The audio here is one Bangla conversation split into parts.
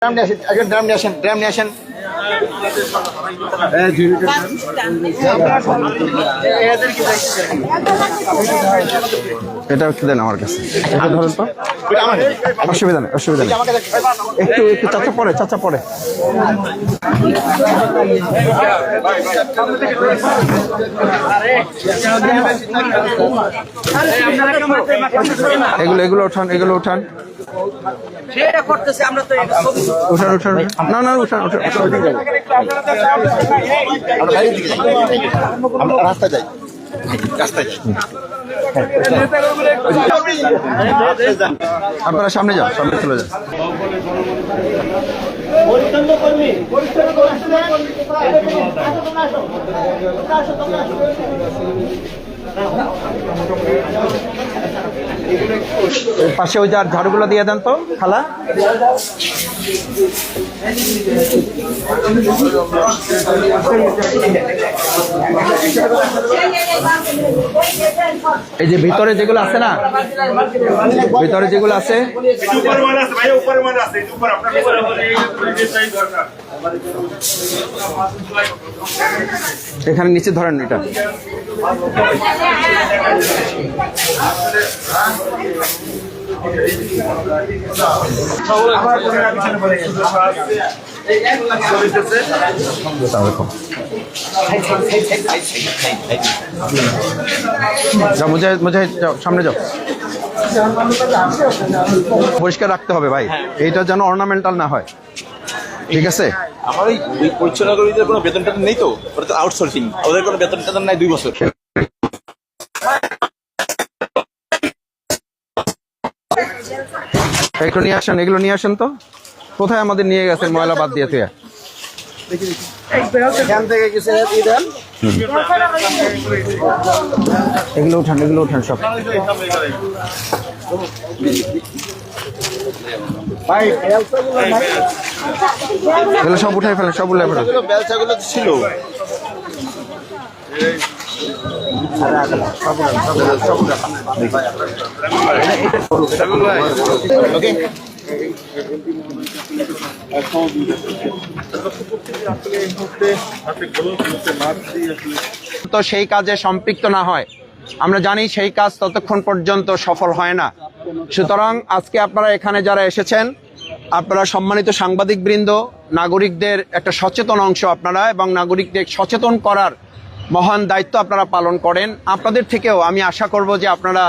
ড্রাম নিয়ে আসেন, একজন ড্রাম নিয়ে আসেন, ড্রাম নিয়ে আসেন। এটা একটু দেন আমার কাছে, এটা ধরুন তো। অসুবিধা নেই, অসুবিধা নেই। একটু একটু চাচা পরে, চাচা পরে। এগুলো এগুলো উঠান, এগুলো উঠান। উঠান উঠান, না না উঠান উঠান। আমরা বাইরের দিকে যাই, আমরা রাস্তায় যাই, রাস্তায় যাই। আপনারা সামনে যান, সামনে চলে যান। পাশে ওই যার ঝাড়ুগুলো দিয়ে দেন তো খালা। এই যে ভিতরে যেগুলো আছে না, ভিতরে যেগুলো আছে এখানে নিচে ধরেন এটা। মুজাহিদ, মুজাহিদ যাও, সামনে যাও। পরিষ্কার রাখতে হবে ভাই, এইটা যেন অর্নামেন্টাল না হয়, ঠিক আছে? আমার ওই পরিচ্ছন্ন কর্মীদের কোনো বেতন টেতন নেই তো, ওটা তো আউটসোর্সিং, ওদের কোনো বেতন টেতন নাই 2 বছর। একটু নিয়ে আসেন, এগুলো নিয়ে আসেন তো। কোথায় আমাদের নিয়ে গেছেন ময়লা বাদ দিয়ে তুই? এগুলো উঠান, এগুলো উঠান সব। এগুলো সব উঠাই ফেলেন, সব উঠাই ফেলেন। বেলচাগুলো ছিল তো সেই কাজে সম্পৃক্ত না হয়, আমরা জানি সেই কাজ ততক্ষণ পর্যন্ত সফল হয় না। সুতরাং আজকে আপনারা এখানে যারা এসেছেন, আপনারা সম্মানিত সাংবাদিক বৃন্দ, নাগরিকদের একটা সচেতন অংশ আপনারা, এবং নাগরিকদের সচেতন করার মহান দায়িত্ব আপনারা পালন করেন। আপনাদের থেকেও আমি আশা করব যে আপনারা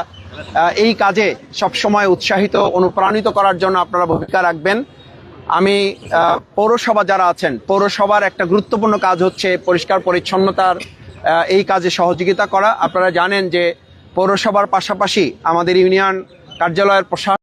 এই কাজে সবসময় উৎসাহিত, অনুপ্রাণিত করার জন্য আপনারা ভূমিকা রাখবেন। আমি পৌরসভা যারা আছেন, পৌরসভার একটা গুরুত্বপূর্ণ কাজ হচ্ছে পরিষ্কার পরিচ্ছন্নতার এই কাজে সহযোগিতা করা। আপনারা জানেন যে পৌরসভার পাশাপাশি আমাদের ইউনিয়ন কার্যালয়ের প্রশাসন